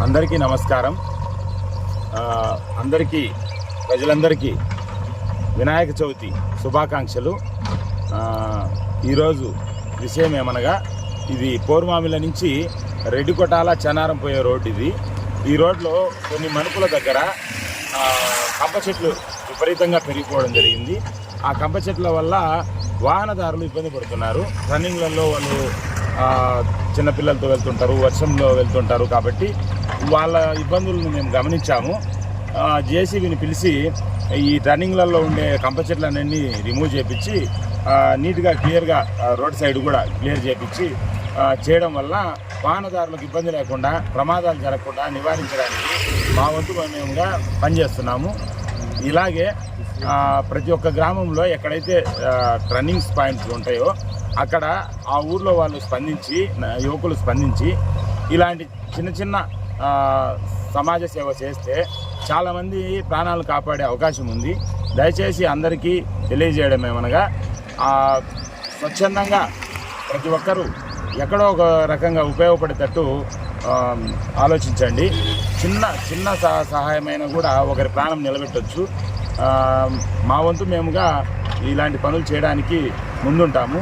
అందరికీ నమస్కారం. ప్రజలందరికీ వినాయక చవితి శుభాకాంక్షలు. ఈరోజు విషయం ఏమనగా, ఇది పోరుమామిల నుంచి రెడ్డికొటాల చనారం పోయే రోడ్డు ఇది. ఈ రోడ్లో కొన్ని మనుపుల దగ్గర కంప చెట్లు విపరీతంగా పెరిగిపోవడం జరిగింది. ఆ కంప చెట్ల వల్ల వాహనదారులు ఇబ్బంది పడుతున్నారు. రన్నింగ్లలో వాళ్ళు చిన్నపిల్లలతో వెళ్తుంటారు, వర్షంలో వెళ్తుంటారు. కాబట్టి వాళ్ళ ఇబ్బందులను మేము గమనించాము. జేసీబీని పిలిచి ఈ టర్నింగ్లలో ఉండే కంప చెట్లన్నీ రిమూవ్ చేయించి నీట్గా క్లియర్గా రోడ్ సైడ్ కూడా క్లియర్ చేయించి చేయడం వల్ల వాహనదారులకు ఇబ్బంది లేకుండా, ప్రమాదాలు జరగకుండా నివారించడానికి మా వంతు మేముగా పనిచేస్తున్నాము. ఇలాగే ప్రతి ఒక్క గ్రామంలో ఎక్కడైతే టర్నింగ్స్ పాయింట్స్ ఉంటాయో అక్కడ ఆ ఊర్లో వాళ్ళు యువకులు స్పందించి ఇలాంటి చిన్న చిన్న సమాజ సేవ చేస్తే చాలామంది ప్రాణాలు కాపాడే అవకాశం ఉంది. దయచేసి అందరికీ తెలియజేయడం ఏమనగా, స్వచ్ఛందంగా ప్రతి ఒక్కరూ ఎక్కడో ఒక రకంగా ఉపయోగపడేటట్టు ఆలోచించండి. చిన్న సహాయమైన కూడా ఒకరి ప్రాణం నిలబెట్టవచ్చు. మా వంతు మేముగా ఇలాంటి పనులు చేయడానికి ముందుంటాము.